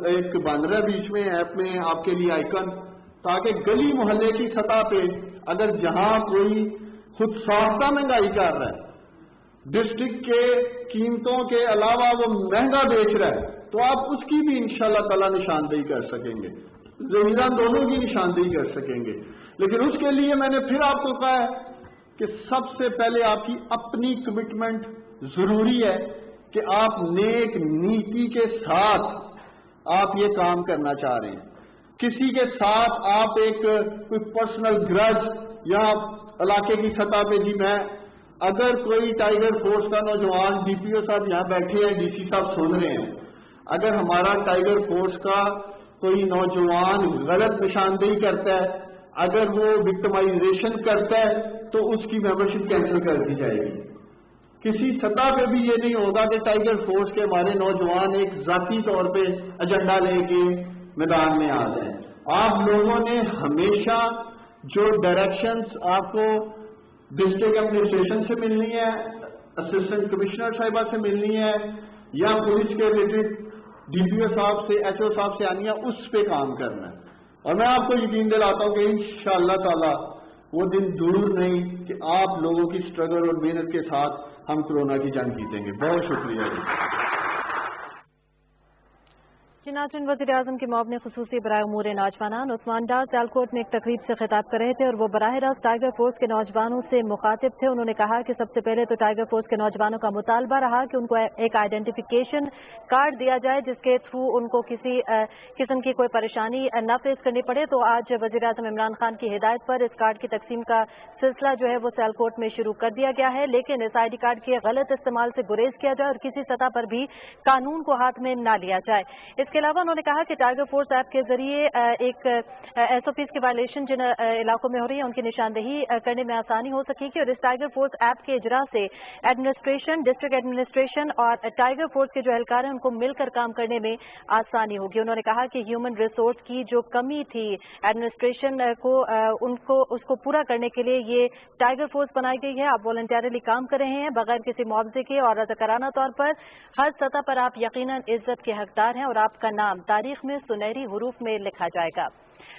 एक बन रहा है बीच में ऐप में आपके लिए आइकन, ताकि गली मोहल्ले की सतह पे अगर जहां कोई खुद साख्ता महंगाई कर रहा है, डिस्ट्रिक्ट के कीमतों के अलावा वो महंगा बेच रहा है, तो आप उसकी भी इंशाअल्लाह ताला निशानदेही कर सकेंगे, जमींदार दोनों की निशानदेही कर सकेंगे। लेकिन उसके लिए मैंने फिर आपको कहा है कि सबसे पहले आपकी अपनी कमिटमेंट जरूरी है कि आप नेक नीति के साथ आप ये काम करना चाह रहे हैं। किसी के साथ आप एक कोई पर्सनल ग्रज या इलाके की सतह पे जी मैं اگر کوئی ٹائیگر فورس کا نوجوان ڈی پی او صاحب یہاں بیٹھے ہیں, ڈی سی صاحب سن رہے ہیں, اگر ہمارا ٹائیگر فورس کا کوئی نوجوان غلط نشاندہی کرتا ہے, اگر وہ وکٹمائزیشن کرتا ہے, تو اس کی ممبرشپ کینسل کر دی جائے گی. کسی سطح پہ بھی یہ نہیں ہوگا کہ ٹائیگر فورس کے ہمارے نوجوان ایک ذاتی طور پہ ایجنڈا لے کے میدان میں آ جائیں. آپ لوگوں نے ہمیشہ جو ڈائریکشنز آپ کو ڈسٹرکٹ ایڈمنسٹریشن سے ملنی ہے, اسسٹنٹ کمشنر صاحبہ سے ملنی ہے, یا پولیس کے ریلیٹڈ ڈی پی او صاحب سے, ایچ او صاحب سے آنی ہے, اس پہ کام کرنا ہے. اور میں آپ کو یقین دلاتا ہوں کہ انشاءاللہ تعالی وہ دن دور نہیں کہ آپ لوگوں کی اسٹرگل اور محنت کے ساتھ ہم کورونا کی جنگ جیتیں گے. بہت شکریہ. ناظرین، وزیر اعظم کے معاون خصوصی برائے امور نوجوانان عثمان ڈار سیالکوٹ میں ایک تقریب سے خطاب کر رہے تھے اور وہ براہ راست ٹائیگر فورس کے نوجوانوں سے مخاطب تھے. انہوں نے کہا کہ سب سے پہلے تو ٹائیگر فورس کے نوجوانوں کا مطالبہ رہا کہ ان کو ایک آئیڈینٹیفیکیشن کارڈ دیا جائے جس کے تھرو ان کو کسی قسم کی کوئی پریشانی نہ فیس کرنی پڑے. تو آج وزیر اعظم عمران خان کی ہدایت پر اس کارڈ کی تقسیم کا سلسلہ جو ہے وہ سیالکوٹ میں شروع کر دیا گیا ہے، لیکن اس آئی ڈی کارڈ کے غلط استعمال سے گریز کیا جائے اور کسی سطح پر بھی قانون کو ہاتھ میں نہ لیا جائے. اس کے علاوہ انہوں نے کہا کہ ٹائیگر فورس ایپ کے ذریعے ایک ایس او پیز کی وائلیشن جن علاقوں میں ہو رہی ہے ان کی نشاندہی کرنے میں آسانی ہو سکے گی، اور اس ٹائیگر فورس ایپ کے اجرا سے ایڈمنسٹریشن، ڈسٹرکٹ ایڈمنسٹریشن اور ٹائیگر فورس کے جو اہلکار ہیں ان کو مل کر کام کرنے میں آسانی ہوگی. انہوں نے کہا کہ ہیومن ریسورس کی جو کمی تھی ایڈمنسٹریشن کو اس کو پورا کرنے کے لیے یہ ٹائیگر فورس بنائی گئی ہے. آپ والنٹیرلی کام کر رہے ہیں بغیر کسی معاوضے کے اور رضاکارانہ طور پر. ہر سطح پر آپ یقیناً عزت کے حقدار ہیں اور آپ کا نام تاریخ میں سنہری حروف میں لکھا جائے گا.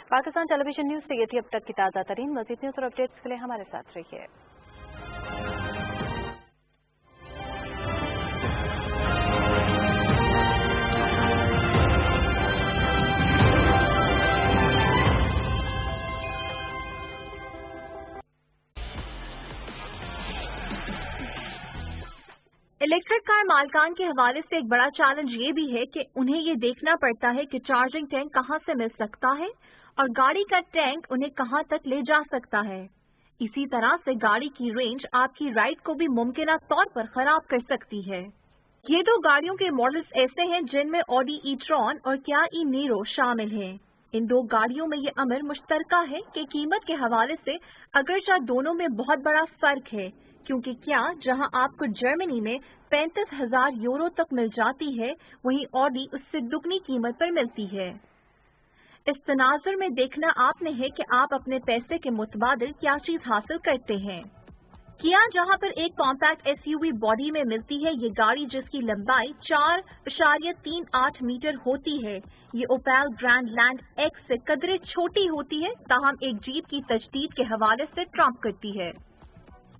پاکستان ٹیلی ویژن نیوز سے یہ تھی اب تک کی تازہ ترین. مزید نیوز اور اپڈیٹس کے لیے ہمارے ساتھ رہیے. الیکٹرک کار مالکان کے حوالے سے ایک بڑا چیلنج یہ بھی ہے کہ انہیں یہ دیکھنا پڑتا ہے کہ چارجنگ ٹینک کہاں سے مل سکتا ہے اور گاڑی کا ٹینک انہیں کہاں تک لے جا سکتا ہے. اسی طرح سے گاڑی کی رینج آپ کی رائڈ کو بھی ممکنہ طور پر خراب کر سکتی ہے. یہ دو گاڑیوں کے ماڈلز ایسے ہیں جن میں آڈی ای ٹرون اور کیا ای نیرو شامل ہیں. ان دو گاڑیوں میں یہ امر مشترکہ ہے کہ قیمت کے حوالے سے اگرچہ دونوں میں بہت بڑا فرق ہے، کیونکہ کیا جہاں آپ کو جرمنی میں 35,000 یورو تک مل جاتی ہے وہیں آڈی اس سے دگنی قیمت پر ملتی ہے. اس تناظر میں دیکھنا آپ نے ہے کہ آپ اپنے پیسے کے متبادل کیا چیز حاصل کرتے ہیں. کیا جہاں پر ایک compact S U V body میں ملتی ہے یہ گاڑی جس کی لمبائی 4.38 میٹر ہوتی ہے، یہ اوپیل گرینڈ لینڈ ایکس سے قدرے چھوٹی ہوتی ہے تاہم ایک جیپ کی تجدید کے حوالے سے ٹرمپ کرتی ہے.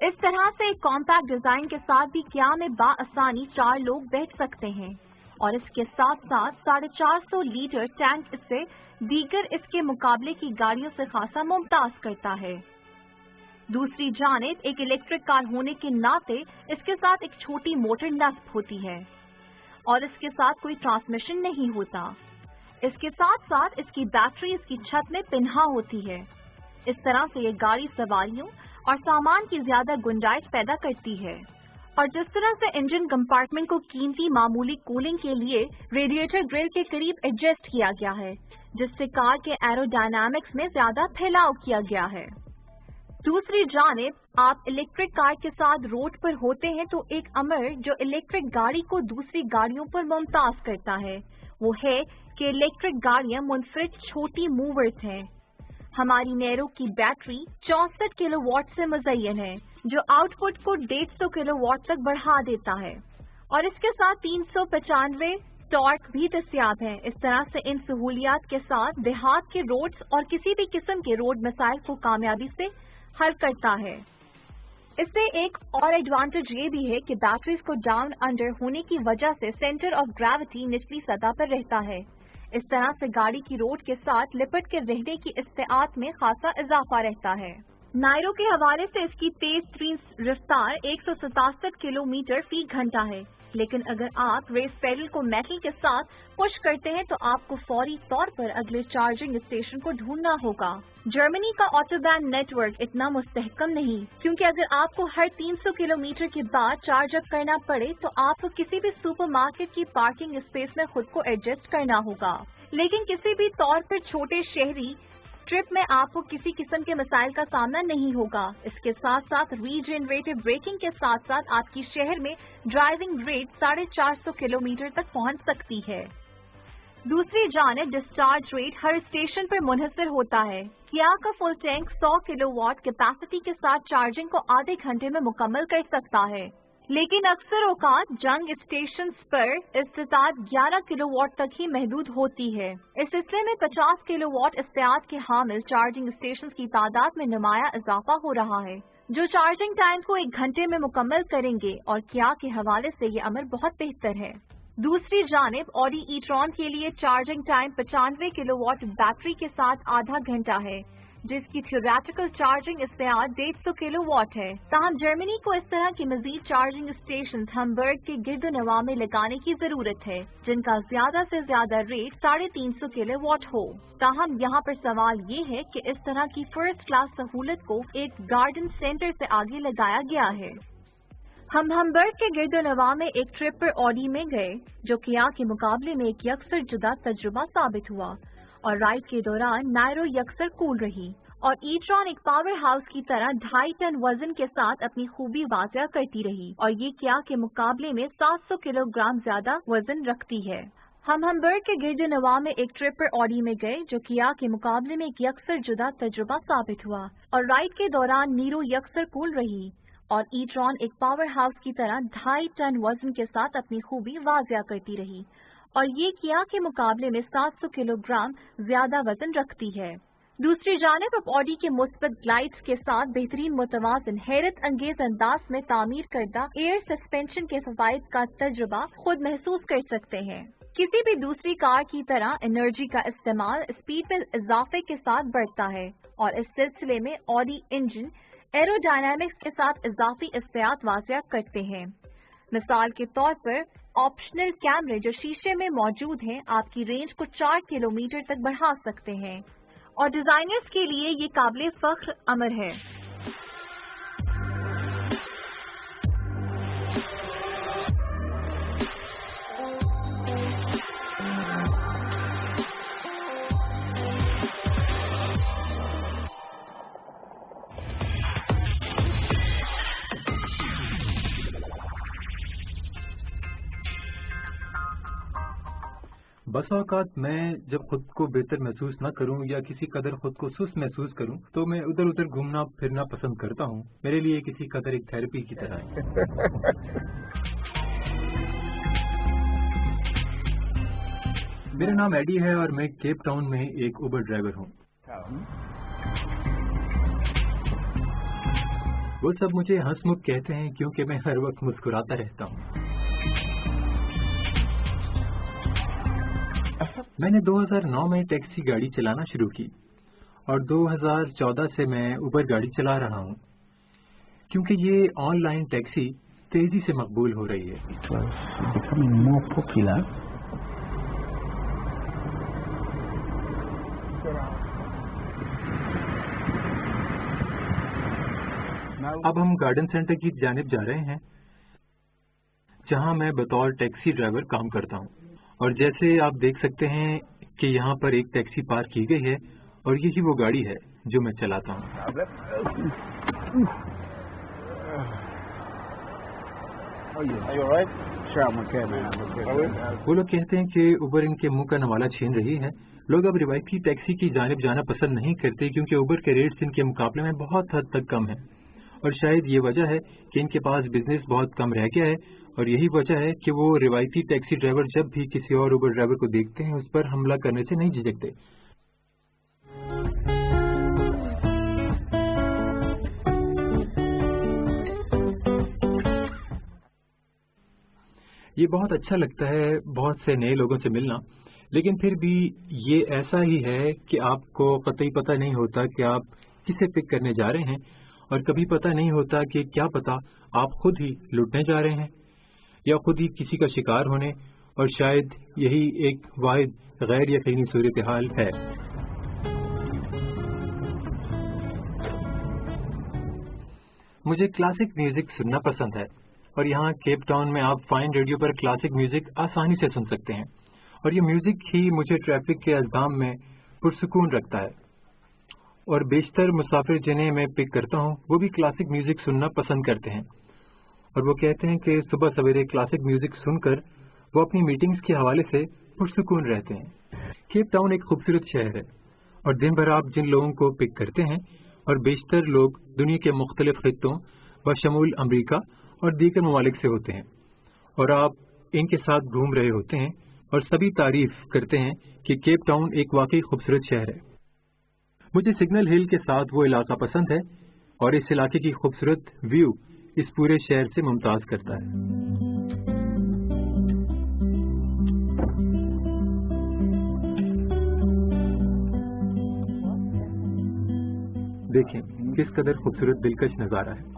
اس طرح سے ایک کمپیکٹ ڈیزائن کے ساتھ بھی کیا میں بآسانی 4 لوگ بیٹھ سکتے ہیں اور اس کے ساتھ ساتھ 450 لیٹر ٹینک اسے دیگر اس کے مقابلے کی گاڑیوں سے خاصا ممتاز کرتا ہے. دوسری جانب ایک الیکٹرک کار ہونے کے ناطے اس کے ساتھ ایک چھوٹی موٹر نصب ہوتی ہے اور اس کے ساتھ کوئی ٹرانسمیشن نہیں ہوتا. اس کے ساتھ ساتھ اس کی بیٹری اس کی چھت میں پنہا ہوتی ہے. اس طرح سے یہ گاڑی سواریوں اور سامان کی زیادہ گنجائش پیدا کرتی ہے. اور جس طرح سے انجن کمپارٹمنٹ کو قیمتی معمولی کولنگ کے لیے ریڈیٹر گرل کے قریب ایڈجسٹ کیا گیا ہے جس سے کار کے ایرو ڈائنامکس میں زیادہ پھیلاؤ کیا گیا ہے. دوسری جانب آپ الیکٹرک کار کے ساتھ روڈ پر ہوتے ہیں تو ایک امر جو الیکٹرک گاڑی کو دوسری گاڑیوں پر ممتاز کرتا ہے وہ ہے کہ الیکٹرک گاڑیاں منفرد چھوٹی موورز ہیں. ہماری نیرو کی بیٹری 64 کلو واٹ سے مزین ہے جو آؤٹ پٹ کو 150 کلو واٹ تک بڑھا دیتا ہے اور اس کے ساتھ 395 ٹارک بھی دستیاب ہے. اس طرح سے ان سہولیات کے ساتھ دیہات کے روڈز اور کسی بھی قسم کے روڈ مسائل کو کامیابی سے حل کرتا ہے. اس سے ایک اور ایڈوانٹیج یہ بھی ہے کہ بیٹریز کو ڈاؤن انڈر ہونے کی وجہ سے سینٹر آف گریوٹی نچلی سطح پر رہتا ہے. اس طرح سے گاڑی کی روڈ کے ساتھ لپٹ کے رہنے کی استطاعت میں خاصا اضافہ رہتا ہے. نائرو کے حوالے سے اس کی تیز ترین رفتار 167 کلومیٹر فی گھنٹہ ہے लेकिन अगर आप रेस पेडल को मेटल के साथ पुश करते हैं तो आपको फौरी तौर पर अगले चार्जिंग स्टेशन को ढूंढना होगा। जर्मनी का ऑटोबैन नेटवर्क इतना मुस्तहकम नहीं, क्योंकि अगर आपको हर 300 किलोमीटर के बाद चार्ज अप करना पड़े तो आपको किसी भी सुपरमार्केट की पार्किंग स्पेस में खुद को एडजस्ट करना होगा। लेकिन किसी भी तौर पर छोटे शहरी ट्रिप में आपको किसी किस्म के मसाइल का सामना नहीं होगा। इसके साथ साथ रीजनरेटिव ब्रेकिंग के साथ साथ आपकी शहर में ड्राइविंग रेट 450 किलोमीटर तक पहुंच सकती है। दूसरी जानिब डिस्चार्ज रेट हर स्टेशन पर मुनहसर होता है। किया का फुल टैंक 100 किलोवाट कैपेसिटी के साथ चार्जिंग को आधे घंटे में मुकम्मल कर सकता है, लेकिन अक्सर औकात जंग स्टेशन पर इस्तेताद 11 किलोवाट तक ही महदूद होती है। इस सिलसिले में 50 किलोवाट इस्तेताद के हामिल चार्जिंग स्टेशन की तादाद में नुमाया इजाफा हो रहा है, जो चार्जिंग टाइम को 1 घंटे में मुकम्मल करेंगे और किया के हवाले से ये अमर बहुत बेहतर है। दूसरी जानिब ऑडी ई-ट्रॉन के लिए चार्जिंग टाइम 95 किलोवाट बैटरी के साथ आधा घंटा है, जिसकी थियोरेटिकल चार्जिंग इस्तेमाल 150 किलोवाट है। ताहम जर्मनी को इस तरह की मजीद चार्जिंग स्टेशन हैम्बर्ग के गिरदोनवा में लगाने की जरूरत है, जिनका ज्यादा से ज्यादा रेट 350 किलोवाट हो। ताहम यहाँ पर सवाल ये है कि इस तरह की फर्स्ट क्लास सहूलत को एक गार्डन सेंटर से आगे लगाया गया है। हम हैम्बर्ग के गिरदोनवा में एक ट्रिप पर ऑडी में गए, जो किया के मुकाबले में एक यकसर जुदा तजुर्बा साबित हुआ, और राइड के दौरान नायरो यकसर कूल रही और ई-ट्रॉन एक पावर हाउस की तरह 2.5 टन वजन के साथ अपनी खूबी वाज़िया करती रही, और ये किया के मुकाबले में 700 किलोग्राम ज्यादा वजन रखती है। हम हैम्बर्ग के गिरदोनवा में एक ट्रिप पर ऑडी में गए, जो किया के मुकाबले में एक यकसर जुदा तजुर्बा साबित हुआ, और राइड के दौरान नीरो यकसर कूल रही और ई-ट्रॉन एक पावर हाउस की तरह 2.5 टन वजन के साथ अपनी खूबी वाज़िया करती रही, और ये किया के मुकाबले में 700 किलोग्राम ज्यादा वजन रखती है। दूसरी जानिब अब ऑडी के मुस्बत ग्लाइड्स के साथ बेहतरीन मुतवाज़िन हैरत अंगेज अंदाज में तामीर करदा एयर सस्पेंशन के फवाइद का तजुर्बा खुद महसूस कर सकते हैं। किसी भी दूसरी कार की तरह एनर्जी का इस्तेमाल स्पीड में इजाफे के साथ बढ़ता है, और इस सिलसिले में ऑडी इंजन एरोडायनामिक्स के साथ इजाफी एहतियात वाज़िया करते हैं। मिसाल के तौर पर ऑप्शनल कैमरे जो शीशे में मौजूद हैं आपकी रेंज को 4 किलोमीटर तक बढ़ा सकते हैं, और डिजाइनर्स के लिए ये काबिल फख्र अमर है। बस औकात मैं जब खुद को बेहतर महसूस न करूं या किसी कदर खुद को सुस्त महसूस करूं तो मैं उधर उधर घूमना फिरना पसंद करता हूं। मेरे लिए किसी कदर एक थेरेपी की तरह है। मेरा नाम एडी है और मैं केप टाउन में एक उबर ड्राइवर हूं। वो सब मुझे हंसमुख कहते हैं क्योंकि मैं हर वक्त मुस्कुराता रहता हूं। मैंने 2009 में टैक्सी गाड़ी चलाना शुरू की और 2014 से मैं उबर गाड़ी चला रहा हूं, क्योंकि ये ऑनलाइन टैक्सी तेजी से मकबूल हो रही है। अब हम गार्डन सेंटर की जानिब जा रहे हैं, जहां मैं बतौर टैक्सी ड्राइवर काम करता हूं। और जैसे आप देख सकते हैं कि यहाँ पर एक टैक्सी पार्क की गई है और यही वो गाड़ी है जो मैं चलाता हूँ। वो लोग कहते हैं कि उबर इनके मुंह का नवाला छीन रही है। लोग अब रिवायती टैक्सी की जानिब जाना पसंद नहीं करते क्योंकि उबर के रेट्स इनके मुकाबले में बहुत हद तक कम है, और शायद ये वजह है कि इनके पास बिजनेस बहुत कम रह गया है, और यही वजह है कि वो रिवायती टैक्सी ड्राइवर जब भी किसी और उबर ड्राइवर को देखते हैं उस पर हमला करने से नहीं झिझकते। ये बहुत अच्छा लगता है बहुत से नए लोगों से मिलना, लेकिन फिर भी ये ऐसा ही है कि आपको कतई पता नहीं होता कि आप किसे पिक करने जा रहे हैं, और कभी पता नहीं होता कि क्या पता आप खुद ही लुटने जा रहे हैं। या खुद ही किसी का शिकार होने, और शायद यही एक वाहिद गैर यकीनी सूरत हाल है। मुझे क्लासिक म्यूजिक सुनना पसंद है और यहाँ केप टाउन में आप फाइन रेडियो पर क्लासिक म्यूजिक आसानी से सुन सकते हैं, और ये म्यूजिक ही मुझे ट्रैफिक के अल्जाम में पुरसुकून रखता है। और बेशतर मुसाफिर जिन्हें मैं पिक करता हूँ वो भी क्लासिक म्यूजिक सुनना पसंद करते हैं, और वो कहते हैं कि सुबह सवेरे क्लासिक म्यूजिक सुनकर वो अपनी मीटिंग्स के हवाले से पुरसुकून रहते हैं। केप टाउन एक खूबसूरत शहर है और दिन भर आप जिन लोगों को पिक करते हैं, और बेशतर लोग दुनिया के मुख्तलिफ खित्तों बशमूल अमरीका और दीगर ममालिक से होते हैं, और आप इनके साथ घूम रहे होते हैं और सभी तारीफ करते हैं कि केप टाउन एक वाकई खूबसूरत शहर है। मुझे सिग्नल हिल के साथ वो इलाका पसंद है और इस इलाके की खूबसूरत व्यू इस पूरे शहर से मुमताज करता है। देखें किस कदर खूबसूरत दिलकश नजारा है।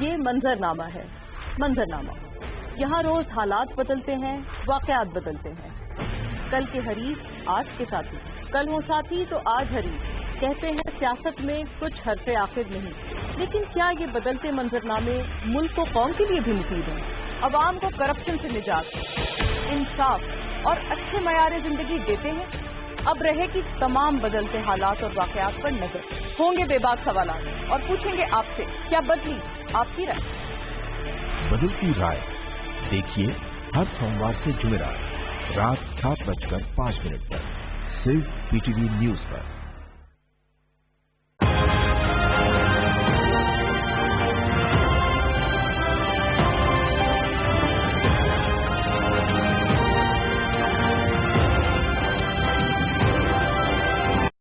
ये मंजरनामा है, मंजरनामा। यहाँ रोज हालात बदलते हैं, वाकयात बदलते हैं। कल के हरीफ आज के साथी, कल वो साथी तो आज हरीफ। कहते हैं सियासत में कुछ हरफे आखिर नहीं, लेकिन क्या ये बदलते मंजरनामे मुल्क को कौम के लिए भी मुफीद हैं? अवाम को करप्शन से निजात, इंसाफ और अच्छे मयार जिंदगी देते हैं? अब रहे कि तमाम बदलते हालात और वाकयात पर नजर, होंगे बेबाक सवालात और पूछेंगे आपसे क्या बदली आपकी राय। बदलती राय देखिए हर सोमवार से जुमेरात रात 7:05 पर सिर्फ PTV न्यूज पर।